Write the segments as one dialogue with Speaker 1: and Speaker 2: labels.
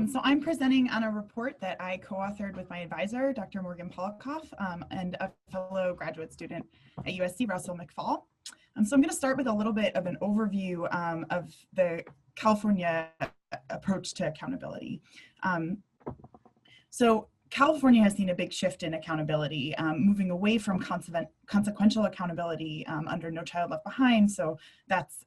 Speaker 1: So I'm presenting on a report that I co-authored with my advisor, Dr. Morgan Polikoff, and a fellow graduate student at USC, Russell McFall. So I'm going to start with a little bit of an overview of the California approach to accountability. So California has seen a big shift in accountability, moving away from consequential accountability under No Child Left Behind. So that's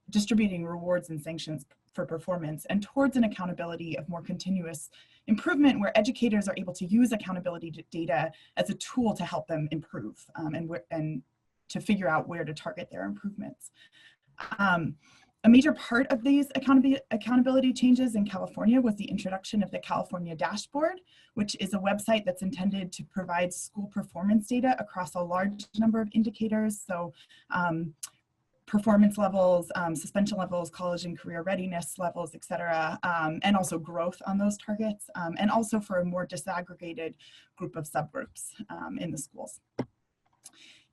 Speaker 1: distributing rewards and sanctions for performance, and towards an accountability of more continuous improvement, where educators are able to use accountability data as a tool to help them improve and to figure out where to target their improvements. A major part of these accountability changes in California was the introduction of the California Dashboard, which is a website that's intended to provide school performance data across a large number of indicators. So performance levels, suspension levels, college and career readiness levels, et cetera, and also growth on those targets, and also for a more disaggregated group of subgroups in the schools.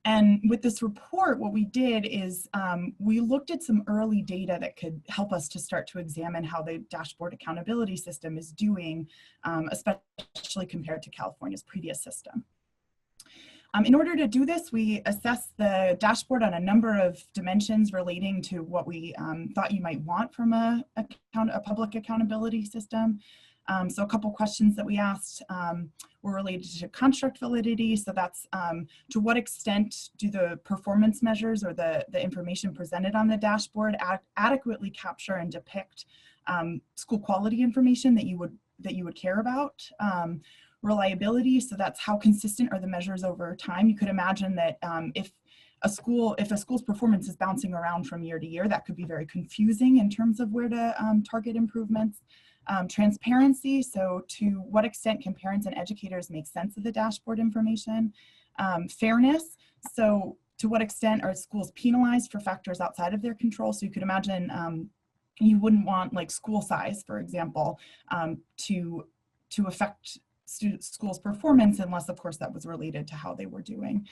Speaker 1: And with this report, what we did is we looked at some early data that could help us to start to examine how the dashboard accountability system is doing, especially compared to California's previous system. In order to do this, we assessed the dashboard on a number of dimensions relating to what we thought you might want from a public accountability system. So a couple questions that we asked were related to construct validity. So that's to what extent do the performance measures or the information presented on the dashboard adequately capture and depict school quality information that you would care about. Reliability, so that's how consistent are the measures over time. You could imagine that if a school's performance is bouncing around from year to year, that could be very confusing in terms of where to target improvements. Transparency, so to what extent can parents and educators make sense of the dashboard information. Fairness, so to what extent are schools penalized for factors outside of their control. So you could imagine you wouldn't want, like, school size, for example, to affect schools' performance unless, of course, that was related to how they were doing.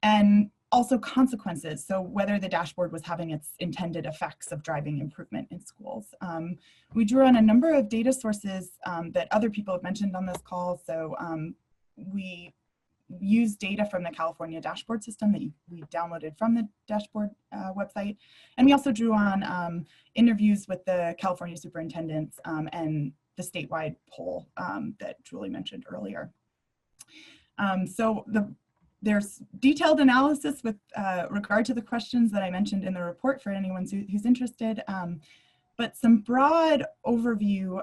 Speaker 1: And also consequences, so whether the dashboard was having its intended effects of driving improvement in schools. We drew on a number of data sources that other people have mentioned on this call. So we used data from the California dashboard system that we downloaded from the dashboard website. And we also drew on interviews with the California superintendents and the statewide poll that Julie mentioned earlier. There's detailed analysis with regard to the questions that I mentioned in the report for anyone who's interested, but some broad overview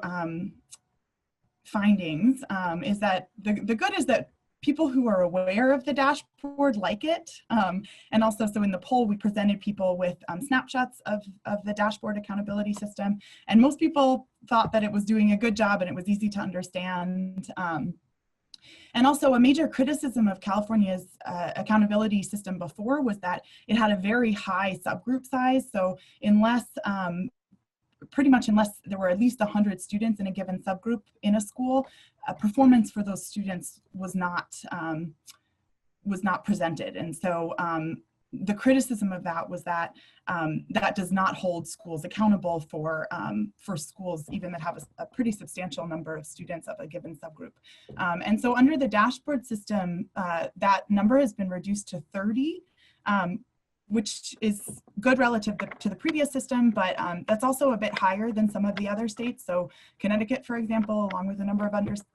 Speaker 1: findings is that the good is that people who are aware of the dashboard like it, and also, so in the poll we presented people with snapshots of the dashboard accountability system, and most people thought that it was doing a good job and it was easy to understand. And also, a major criticism of California's accountability system before was that it had a very high subgroup size. So pretty much unless there were at least 100 students in a given subgroup in a school, performance for those students was not presented. And so the criticism of that was that that does not hold schools accountable for schools even that have a pretty substantial number of students of a given subgroup. And so under the dashboard system, that number has been reduced to 30, which is good relative to the previous system, but that's also a bit higher than some of the other states. So Connecticut, for example, along with a number of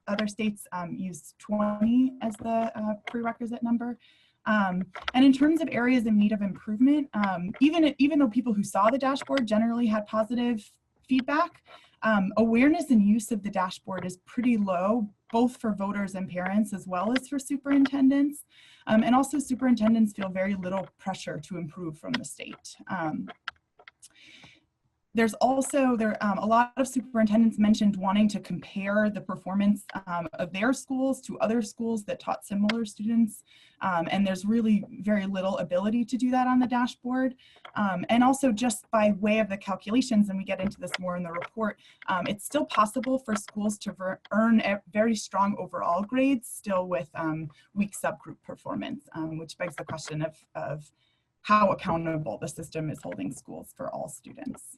Speaker 1: other states, used 20 as the prerequisite number. And in terms of areas in need of improvement, even though people who saw the dashboard generally had positive feedback, awareness and use of the dashboard is pretty low, both for voters and parents as well as for superintendents. And also superintendents feel very little pressure to improve from the state. There's also, a lot of superintendents mentioned wanting to compare the performance of their schools to other schools that taught similar students. And there's really very little ability to do that on the dashboard. And also just by way of the calculations, and we get into this more in the report, it's still possible for schools to earn very strong overall grades still with weak subgroup performance, which begs the question of how accountable the system is holding schools for all students.